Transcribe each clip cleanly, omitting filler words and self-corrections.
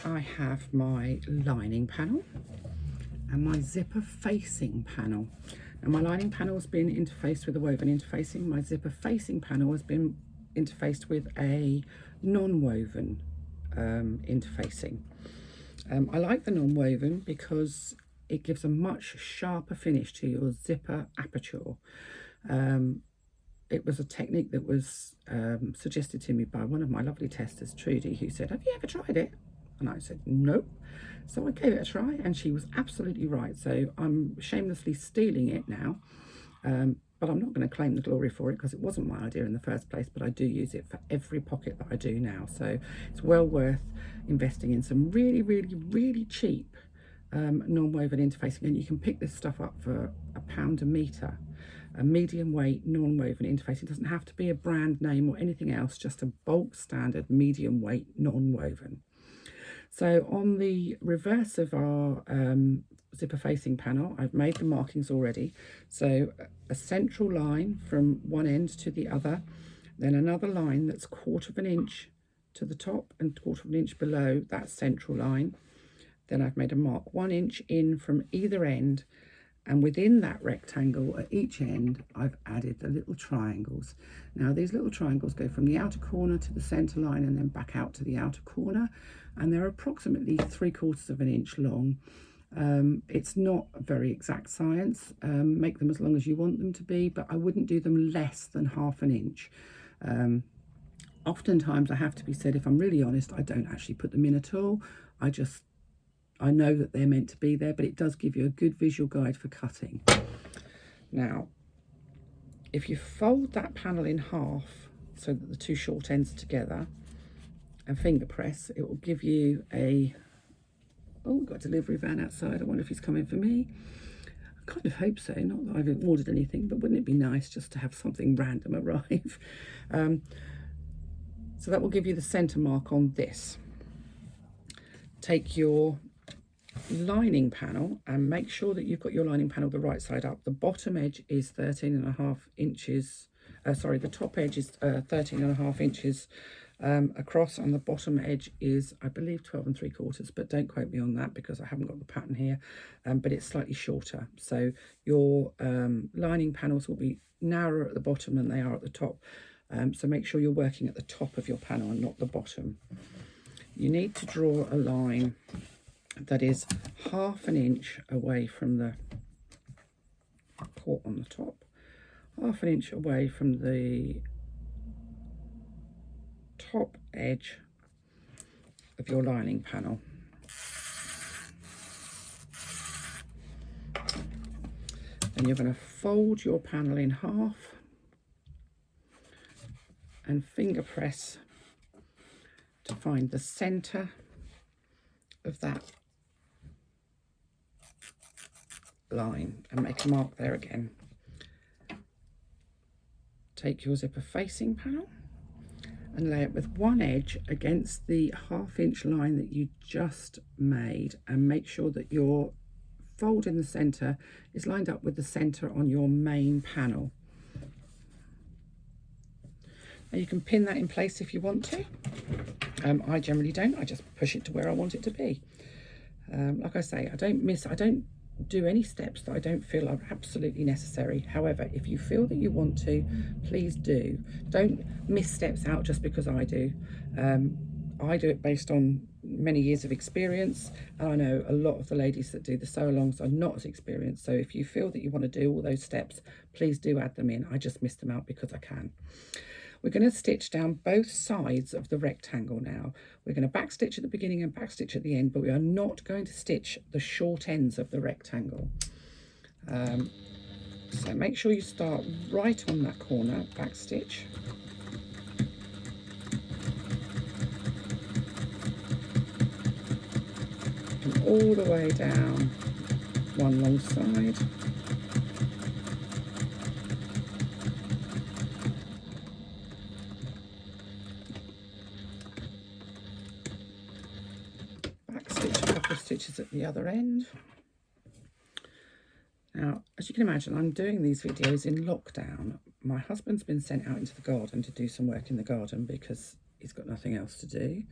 I have my lining panel and my zipper facing panel. Now my lining panel has been interfaced with a woven interfacing. My zipper facing panel has been interfaced with a non-woven interfacing. I like the non-woven because it gives a much sharper finish to your zipper aperture. It was a technique that was suggested to me by one of my lovely testers, Trudy, who said, "Have you ever tried it?" And I said, "Nope." So I gave it a try and she was absolutely right. So I'm shamelessly stealing it now, but I'm not going to claim the glory for it because it wasn't my idea in the first place, but I do use it for every pocket that I do now. So it's well worth investing in some really, really, really cheap non-woven interfacing, and you can pick this stuff up for £1 a metre. A medium weight non-woven interfacing. It doesn't have to be a brand name or anything else, just a bulk standard medium weight non-woven. So on the reverse of our zipper facing panel, I've made the markings already. So a central line from one end to the other, then another line that's 1/4 of an inch to the top and 1/4 of an inch below that central line. Then I've made a mark 1 inch in from either end, and within that rectangle at each end I've added the little triangles. Now these little triangles go from the outer corner to the center line and then back out to the outer corner, and they're approximately 3/4 of an inch long. It's not a very exact science. Make them as long as you want them to be, but I wouldn't do them less than 1/2 an inch. Oftentimes, I have to be said, if I'm really honest, I don't actually put them in at all. I know that they're meant to be there, but it does give you a good visual guide for cutting. Now, if you fold that panel in half so that the two short ends are together and finger press, it will give you a... Oh, we've got a delivery van outside. I wonder if he's coming for me. I kind of hope so. Not that I've ordered anything, but wouldn't it be nice just to have something random arrive? So that will give you the centre mark on this. Take your lining panel and make sure that you've got your lining panel the right side up. The bottom edge is 13.5 inches. Sorry, the top edge is 13.5 inches across, and the bottom edge is, I believe, 12 3/4, but don't quote me on that because I haven't got the pattern here, but it's slightly shorter. So your lining panels will be narrower at the bottom than they are at the top. So make sure you're working at the top of your panel and not the bottom. You need to draw a line that is 1/2 an inch away from the port on the top, 1/2 an inch away from the top edge of your lining panel. Then you're going to fold your panel in half and finger press to find the center of that line and make a mark there again. Take your zipper facing panel and lay it with one edge against the 1/2 inch line that you just made, and make sure that your fold in the center is lined up with the center on your main panel. Now you can pin that in place if you want to. I generally don't. I just push it to where I want it to be. Like I say, I don't do any steps that I don't feel are absolutely necessary. However, if you feel that you want to, please do. Don't miss steps out just because I do. I do it based on many years of experience, and I know a lot of the ladies that do the sew-alongs are not as experienced. So if you feel that you want to do all those steps, please do add them in. I just miss them out because I can. We're going to stitch down both sides of the rectangle now. We're going to backstitch at the beginning and backstitch at the end, but we are not going to stitch the short ends of the rectangle. So make sure you start right on that corner, backstitch. And all the way down one long side. Stitches at the other end. Now, as you can imagine, I'm doing these videos in lockdown. My husband's been sent out into the garden to do some work in the garden because he's got nothing else to do.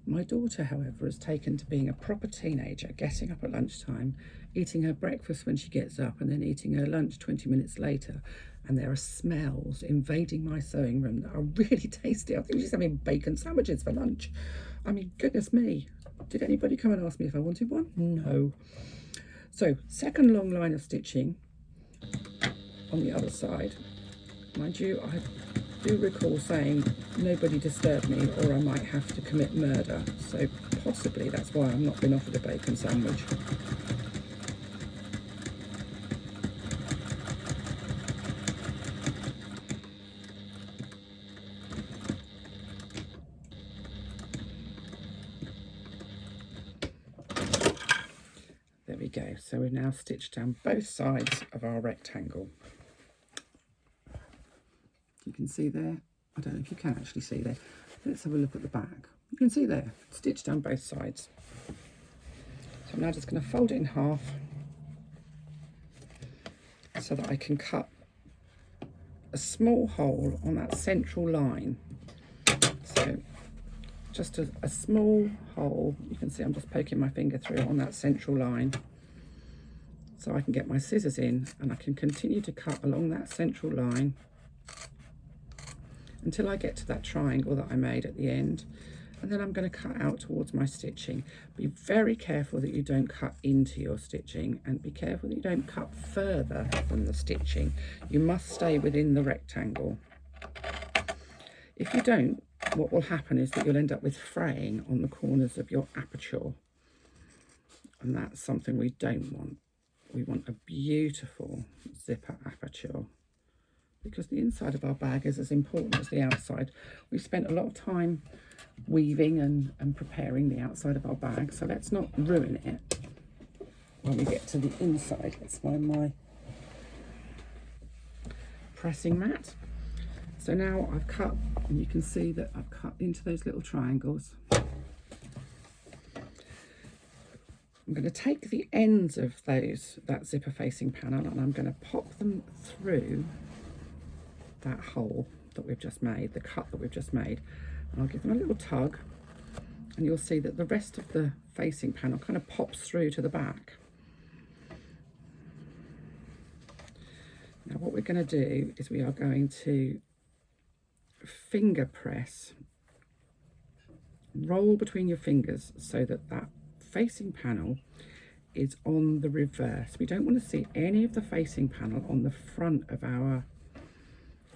My daughter, however, has taken to being a proper teenager, getting up at lunchtime, eating her breakfast when she gets up, and then eating her lunch 20 minutes later. And there are smells invading my sewing room that are really tasty. I think she's having bacon sandwiches for lunch. I mean, goodness me. Did anybody come and ask me if I wanted one? No. So, second long line of stitching on the other side. Mind you, I do recall saying nobody disturb me or I might have to commit murder. So possibly that's why I've not been offered a bacon sandwich. There we go. So we've now stitched down both sides of our rectangle. You can see there. I don't know if you can actually see there. Let's have a look at the back. You can see there, stitched down both sides. So I'm now just going to fold it in half so that I can cut a small hole on that central line. So just a small hole. You can see I'm just poking my finger through on that central line so I can get my scissors in and I can continue to cut along that central line until I get to that triangle that I made at the end, and then I'm going to cut out towards my stitching. Be very careful that you don't cut into your stitching, and be careful that you don't cut further than the stitching. You must stay within the rectangle. If you don't, what will happen is that you'll end up with fraying on the corners of your aperture, and that's something we don't want. We want a beautiful zipper aperture, because the inside of our bag is as important as the outside. We've spent a lot of time weaving and preparing the outside of our bag, so let's not ruin it when we get to the inside. Let's find my pressing mat. So now I've cut, and you can see that I've cut into those little triangles. I'm going to take the ends of that zipper facing panel, and I'm going to pop them through that hole that we've just made, the cut that we've just made, and I'll give them a little tug, and you'll see that the rest of the facing panel kind of pops through to the back. Now what we're going to do is we are going to finger press, roll between your fingers so that that facing panel is on the reverse. We don't want to see any of the facing panel on the front of our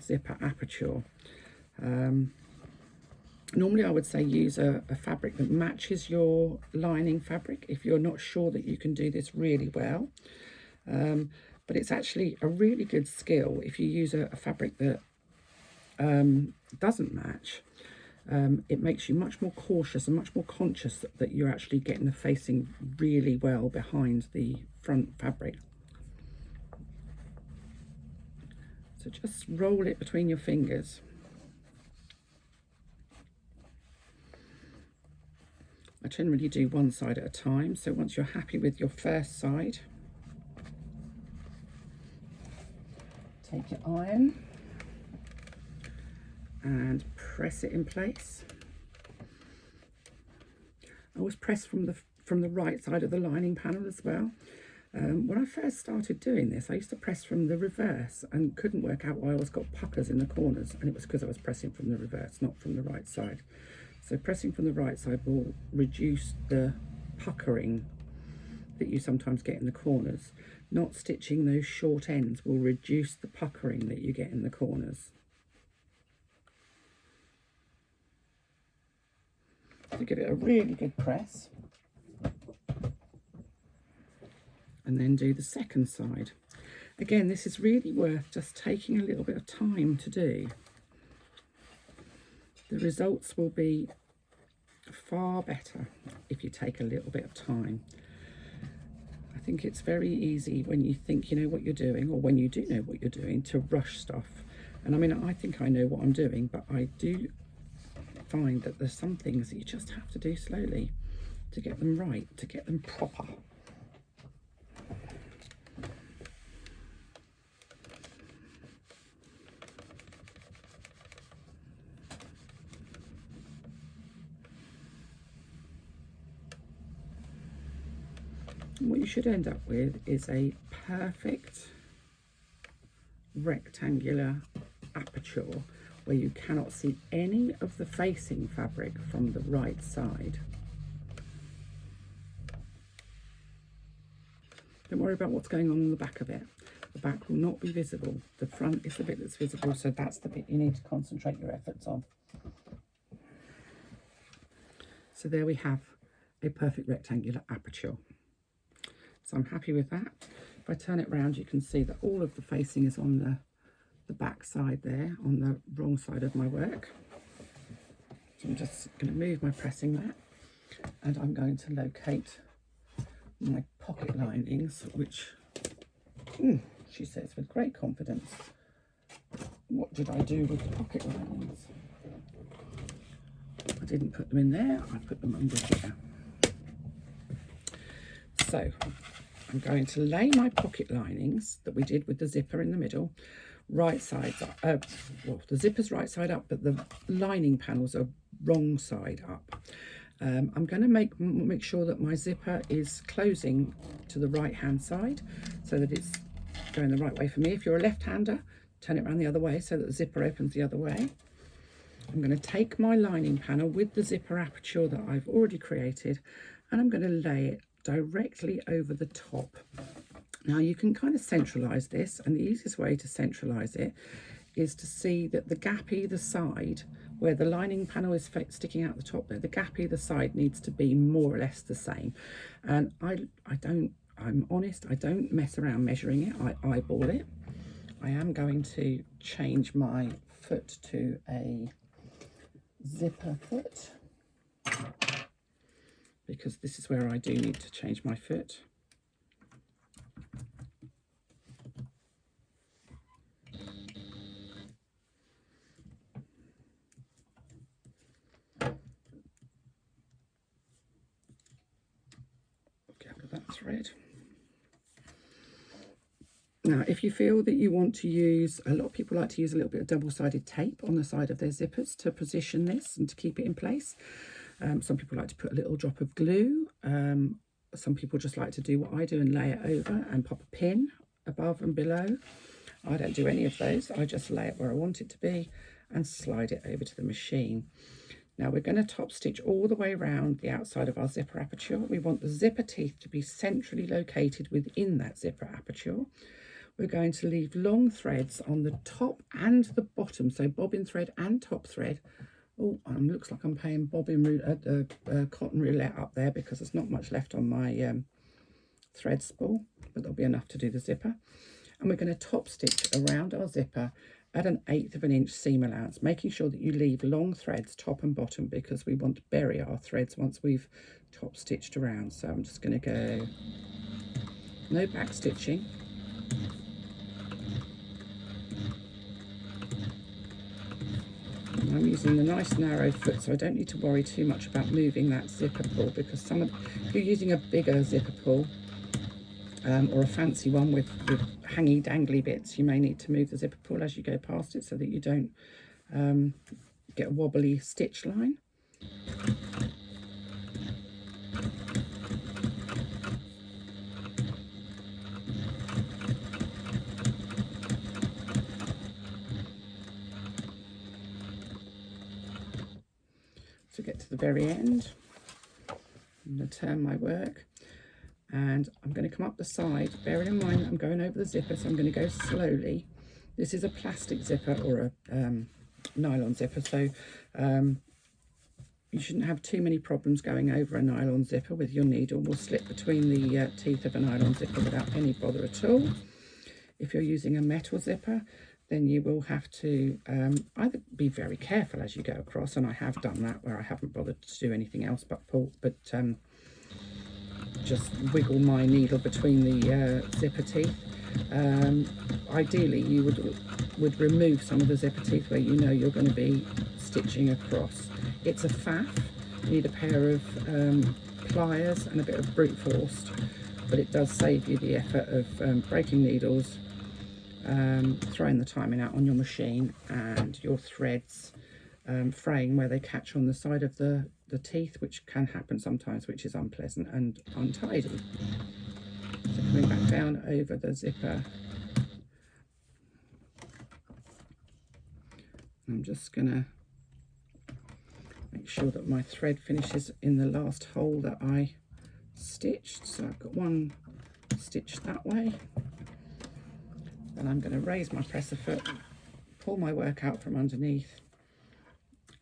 zipper aperture. Normally I would say use a fabric that matches your lining fabric if you're not sure that you can do this really well, but it's actually a really good skill if you use a fabric that doesn't match. It makes you much more cautious and much more conscious that you're actually getting the facing really well behind the front fabric. So just roll it between your fingers. I generally do one side at a time, so once you're happy with your first side, take your iron and press it in place. I always press from the right side of the lining panel as well. When I first started doing this, I used to press from the reverse and couldn't work out why I always got puckers in the corners, and it was because I was pressing from the reverse, not from the right side. So pressing from the right side will reduce the puckering that you sometimes get in the corners. Not stitching those short ends will reduce the puckering that you get in the corners. So give it a really good press. And then do the second side. Again, this is really worth just taking a little bit of time to do. The results will be far better if you take a little bit of time. I think it's very easy when you think you know what you're doing, or when you do know what you're doing, to rush stuff. And I mean, I think I know what I'm doing, but I do find that there's some things that you just have to do slowly to get them right, to get them proper. what you should end up with is a perfect rectangular aperture where you cannot see any of the facing fabric from the right side. Don't worry about what's going on in the back of it. The back will not be visible. The front is the bit that's visible, so that's the bit you need to concentrate your efforts on. So there we have a perfect rectangular aperture. So I'm happy with that. If I turn it around, you can see that all of the facing is on the back side there, on the wrong side of my work. So I'm just going to move my pressing mat, and I'm going to locate my pocket linings, which she says with great confidence. What did I do with the pocket linings? I didn't put them in there, I put them under here. So I'm going to lay my pocket linings that we did with the zipper in the middle, right sides up. Well, the zipper's right side up, but the lining panels are wrong side up. I'm going to make sure that my zipper is closing to the right hand side so that it's going the right way for me. If you're a left-hander, turn it around the other way so that the zipper opens the other way. I'm going to take my lining panel with the zipper aperture that I've already created, and I'm going to lay it directly over the top. Now you can kind of centralize this, and the easiest way to centralize it is to see that the gap either side, where the lining panel is sticking out the top there, the gap either side needs to be more or less the same. And I'm honest, I don't mess around measuring it, I eyeball it. I am going to change my foot to a zipper foot, because this is where I do need to change my foot. That thread. Now, if you feel that you want to use, a lot of people like to use a little bit of double-sided tape on the side of their zippers to position this and to keep it in place. Some people like to put a little drop of glue. Some people just like to do what I do and lay it over and pop a pin above and below. I don't do any of those. I just lay it where I want it to be and slide it over to the machine. Now we're going to top stitch all the way around the outside of our zipper aperture. We want the zipper teeth to be centrally located within that zipper aperture. We're going to leave long threads on the top and the bottom, so bobbin thread and top thread. Oh, looks like I'm playing cotton roulette up there because there's not much left on my thread spool, but there'll be enough to do the zipper. And we're going to top stitch around our zipper at 1/8 of an inch seam allowance, making sure that you leave long threads top and bottom because we want to bury our threads once we've top stitched around. So I'm just going to go no back stitching. I'm using the nice narrow foot, so I don't need to worry too much about moving that zipper pull, because if you're using a bigger zipper pull or a fancy one with hangy dangly bits, you may need to move the zipper pull as you go past it so that you don't get a wobbly stitch line. To get to the very end, I'm going to turn my work and I'm going to come up the side, bearing in mind that I'm going over the zipper, so I'm going to go slowly. This is a plastic zipper or a nylon zipper, so you shouldn't have too many problems going over a nylon zipper with your needle. Will slip between the teeth of a nylon zipper without any bother at all. If you're using a metal zipper, then you will have to either be very careful as you go across, and I have done that where I haven't bothered to do anything else but just wiggle my needle between the zipper teeth. Ideally you would remove some of the zipper teeth where you know you're going to be stitching across. It's a faff, you need a pair of pliers and a bit of brute force, but it does save you the effort of breaking needles, throwing the timing out on your machine, and your threads fraying where they catch on the side of the teeth, which can happen sometimes, which is unpleasant and untidy. coming back down over the zipper. I'm just going to make sure that my thread finishes in the last hole that I stitched. So I've got one stitch that way. Then I'm going to raise my presser foot, pull my work out from underneath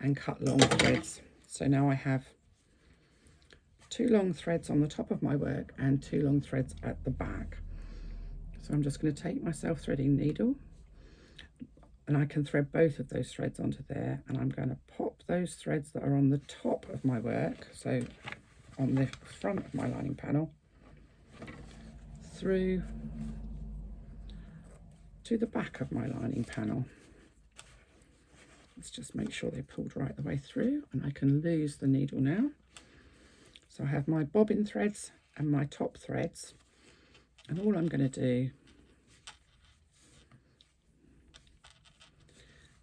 and cut long threads. So now I have 2 long threads on the top of my work and 2 long threads at the back. So I'm just going to take my self-threading needle, and I can thread both of those threads onto there, and I'm going to pop those threads that are on the top of my work, so on the front of my lining panel, through to the back of my lining panel. Let's just make sure they're pulled right the way through, and I can lose the needle now. So I have my bobbin threads and my top threads, and all I'm going to do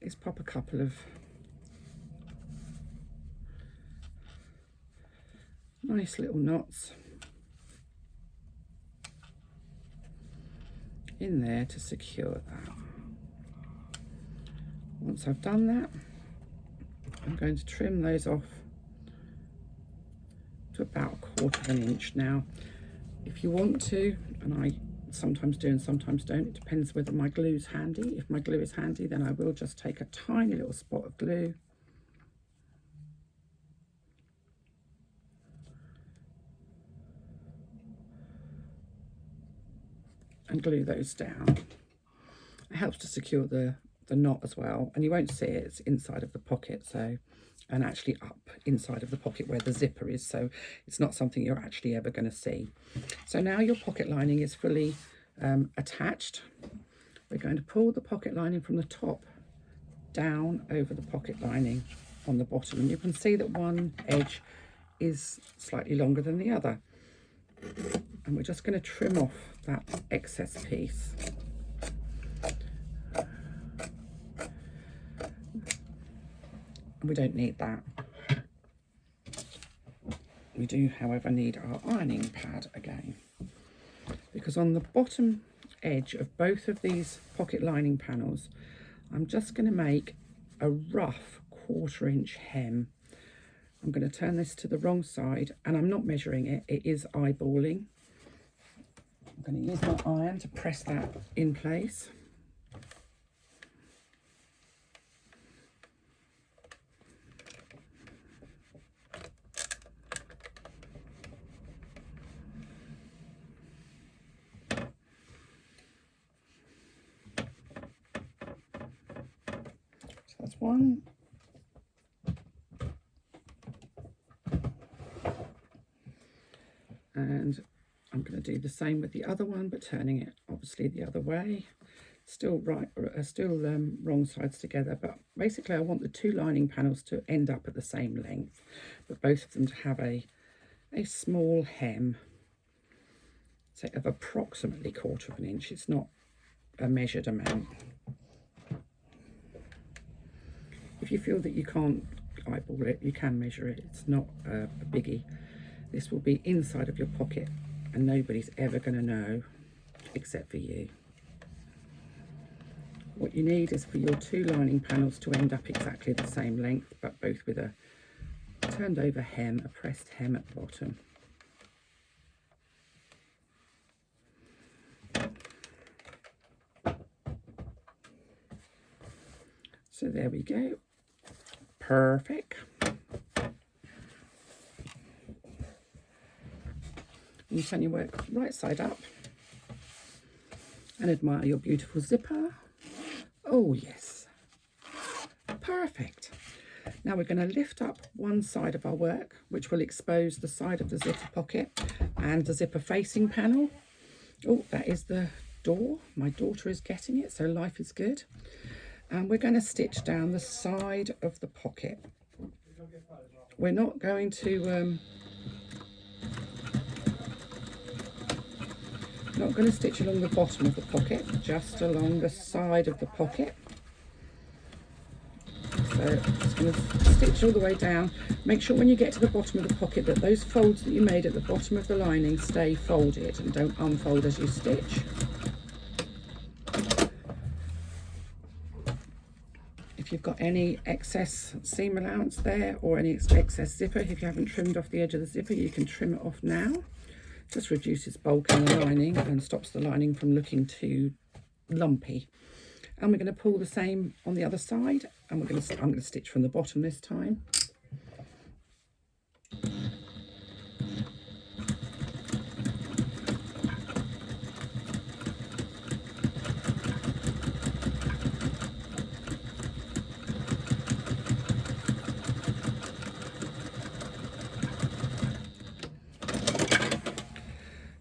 is pop a couple of nice little knots in there to secure that. Once I've done that, I'm going to trim those off to about 1/4 of an inch. Now, if you want to, and I sometimes do and sometimes don't, it depends whether my glue's handy. If my glue is handy, then I will just take a tiny little spot of glue and glue those down. It helps to secure the knot as well, and you won't see it, it's inside of the pocket, so, and actually up inside of the pocket where the zipper is, so it's not something you're actually ever going to see. So now your pocket lining is fully attached. We're going to pull the pocket lining from the top down over the pocket lining on the bottom, and you can see that one edge is slightly longer than the other, and we're just going to trim off that excess piece. We don't need that. We do, however, need our ironing pad again, because on the bottom edge of both of these pocket lining panels, I'm just going to make a rough 1/4 inch hem. I'm going to turn this to the wrong side, and I'm not measuring it, it is eyeballing. I'm going to use my iron to press that in place. That's one. And I'm going to do the same with the other one, but turning it obviously the other way. Still wrong sides together, but basically I want the 2 lining panels to end up at the same length, but both of them to have a small hem, say of approximately 1/4 of an inch. It's not a measured amount. If you feel that you can't eyeball it, you can measure it. It's not a biggie. This will be inside of your pocket, and nobody's ever going to know except for you. What you need is for your 2 lining panels to end up exactly the same length, but both with a turned over hem, a pressed hem at the bottom. So there we go. Perfect. You turn your work right side up and admire your beautiful zipper. Oh yes, perfect. Now we're going to lift up one side of our work, which will expose the side of the zipper pocket and the zipper facing panel. Oh, that is the door. My daughter is getting it, so life is good. And we're going to stitch down the side of the pocket. We're not going to stitch along the bottom of the pocket, just along the side of the pocket. So just going to stitch all the way down. Make sure when you get to the bottom of the pocket that those folds that you made at the bottom of the lining stay folded and don't unfold as you stitch. If you've got any excess seam allowance there or any excess zipper, if you haven't trimmed off the edge of the zipper, you can trim it off now. Just reduces bulk in the lining and stops the lining from looking too lumpy. And we're going to pull the same on the other side, and I'm going to stitch from the bottom this time.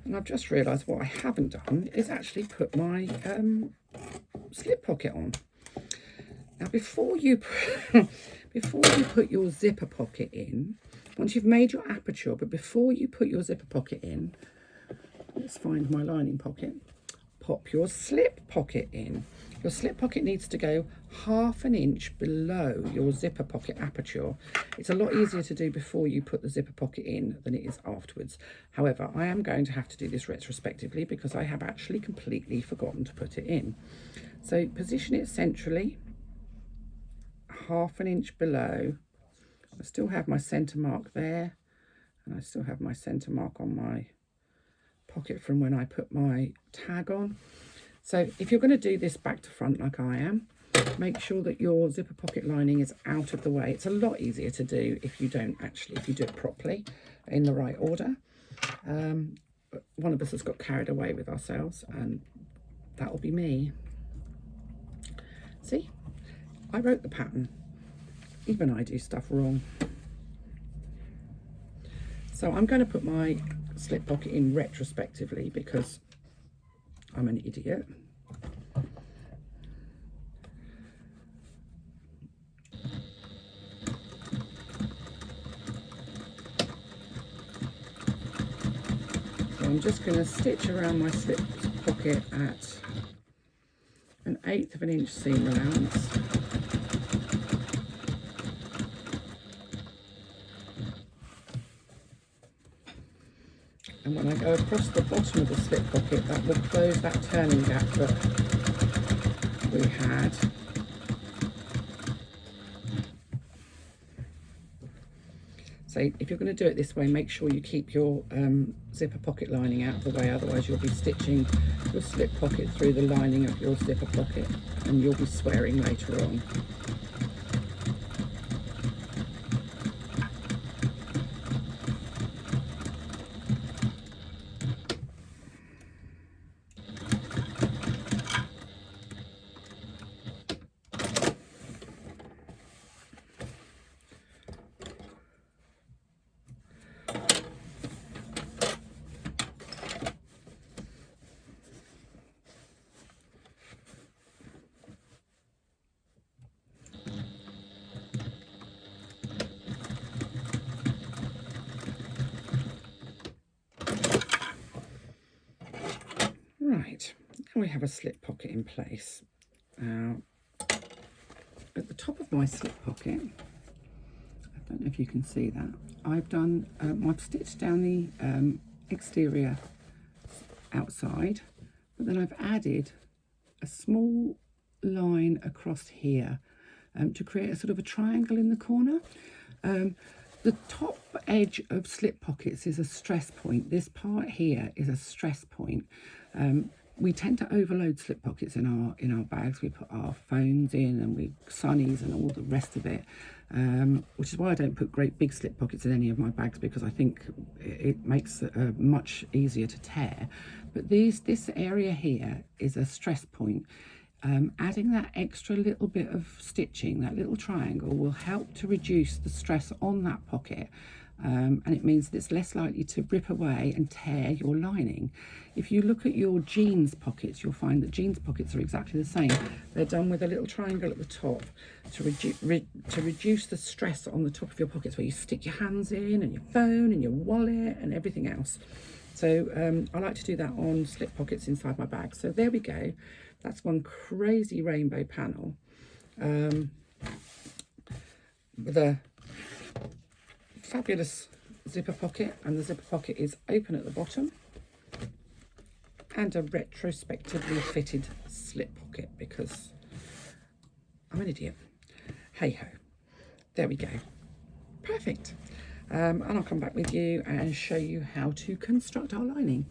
And I've just realised what I haven't done is actually put my slip pocket on. Now before you put your zipper pocket in, once you've made your aperture, but before you put your zipper pocket in, let's find my lining pocket, pop your slip pocket in. Your slip pocket needs to go 1/2 inch below your zipper pocket aperture. It's a lot easier to do before you put the zipper pocket in than it is afterwards. However, I am going to have to do this retrospectively because I have actually completely forgotten to put it in. So position it centrally, 1/2 inch below. I still have my centre mark there, and I still have my centre mark on my pocket from when I put my tag on. So if you're going to do this back to front like I am, make sure that your zipper pocket lining is out of the way. It's a lot easier to do if you do it properly in the right order. But one of us has got carried away with ourselves, and that'll be me. See, I wrote the pattern. Even I do stuff wrong. So I'm going to put my slip pocket in retrospectively because I'm an idiot. So I'm just going to stitch around my slip pocket at 1/8 of an inch seam allowance. And when I go across the bottom of the slip pocket, that will close that turning gap that we had. So if you're going to do it this way, make sure you keep your zipper pocket lining out of the way, otherwise you'll be stitching your slip pocket through the lining of your zipper pocket and you'll be swearing later on. Right, now we have a slip pocket in place. Now, at the top of my slip pocket, I don't know if you can see that, I've stitched down the exterior outside, but then I've added a small line across here to create a sort of a triangle in the corner. The top edge of slip pockets is a stress point. This part here is a stress point. We tend to overload slip pockets in our bags. We put our phones in and sunnies and all the rest of it, which is why I don't put great big slip pockets in any of my bags, because I think it makes it much easier to tear. But this area here is a stress point. Adding that extra little bit of stitching, that little triangle, will help to reduce the stress on that pocket, and it means that it's less likely to rip away and tear your lining. If you look at your jeans pockets, you'll find that jeans pockets are exactly the same. They're done with a little triangle at the top to reduce the stress on the top of your pockets, where you stick your hands in and your phone and your wallet and everything else. So I like to do that on slip pockets inside my bag. So there we go. That's one crazy rainbow panel. with a fabulous zipper pocket, and the zipper pocket is open at the bottom, and a retrospectively fitted slip pocket because I'm an idiot. Hey ho, there we go, perfect. And I'll come back with you and show you how to construct our lining.